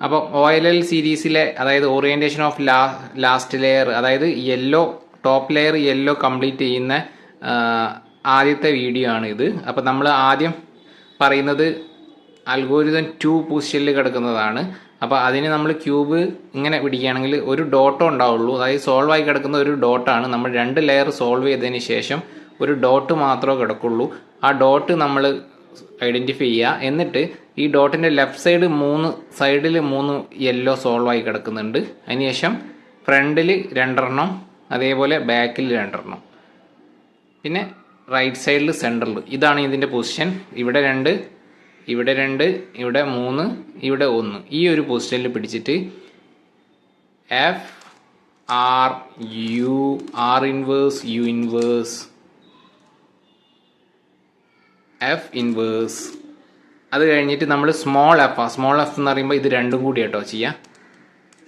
അപ്പോൾ OLL സീരീസിലെ അതായത് ഓറിയൻറ്റേഷൻ ഓഫ് ലാസ്റ്റ് ലെയർ, അതായത് yellow top layer yellow complete ചെയ്യുന്ന ആദ്യത്തെ വീഡിയോ ആണ് ഇത്. അപ്പോൾ നമ്മൾ ആദ്യം പറയുന്നത് അൽഗോരിതം 2 പൊസിഷനിൽ കിടക്കുന്നതാണ്. അപ്പോൾ അതിന് നമ്മൾ ക്യൂബ് ഇങ്ങനെ പിടിക്കുകയാണെങ്കിൽ ഒരു ഡോട്ടോ ഉണ്ടാവുള്ളൂ, അതായത് സോൾവ് ആയി കിടക്കുന്ന ഒരു ഡോട്ടാണ്. നമ്മൾ 2 ലെയർ സോൾവ് ചെയ്തതിന് ശേഷം ഒരു ഡോട്ട് മാത്രമേ കിടക്കുള്ളൂ. ആ ഡോട്ട് നമ്മൾ ഐഡൻറ്റിഫൈ ചെയ്യുക. എന്നിട്ട് ഈ ഡോട്ടിൻ്റെ ലെഫ്റ്റ് സൈഡിൽ 3 യെല്ലോ സോൾവ് ആയി കിടക്കുന്നുണ്ട്. അതിനുശേഷം ഫ്രണ്ടിൽ 2 അതേപോലെ ബാക്കിൽ 2, പിന്നെ റൈറ്റ് സൈഡിൽ സെൻറ്ററിൽ. ഇതാണ് ഇതിൻ്റെ പൊസിഷൻ. ഇവിടെ 2, ഇവിടെ 2, ഇവിടെ 3, ഇവിടെ 1. ഈ ഒരു പൊസിഷനിൽ പിടിച്ചിട്ട് F R U, R inverse, U inverse, F inverse. അത് കഴിഞ്ഞിട്ട് നമ്മൾ സ്മോൾ എഫ് എന്ന് പറയുമ്പോൾ ഇത് 2 കൂടി കേട്ടോ ചെയ്യാം.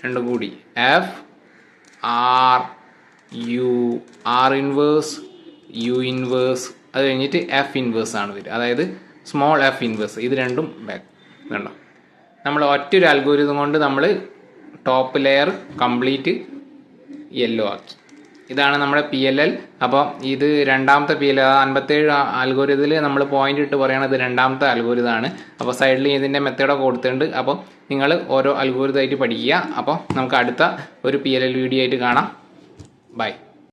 2 കൂടി F R U, R inverse, U inverse. അത് കഴിഞ്ഞിട്ട് എഫ് ഇൻവേഴ്സ് ആണ് വരിക, അതായത് സ്മോൾ എഫ് ഇൻവേഴ്സ്. ഇത് 2 ബാക്ക് കണ്ടോ. നമ്മൾ ഒറ്റൊരു അൽഗോരിതം കൊണ്ട് നമ്മൾ ടോപ്പ് ലെയർ കംപ്ലീറ്റ് യെല്ലോ ആക്കി. ഇതാണ് നമ്മുടെ PLL. അപ്പോൾ ഇത് രണ്ടാമത്തെ PLL 57 അൽഗോരിതത്തിൽ നമ്മൾ പോയിന്റ് ഇട്ട് പറയണത് രണ്ടാമത്തെ അൽഗോരിതമാണ്. അപ്പോൾ സൈഡിൽ ഇതിൻ്റെ മെത്തേഡൊക്കെ കൊടുത്തിട്ടുണ്ട്. അപ്പോൾ നിങ്ങൾ ഓരോ അൽഗോരിതമായിട്ട് പഠിക്കുക. അപ്പോൾ നമുക്ക് അടുത്ത ഒരു PLL വീഡിയോ ആയിട്ട് കാണാം. ബൈ.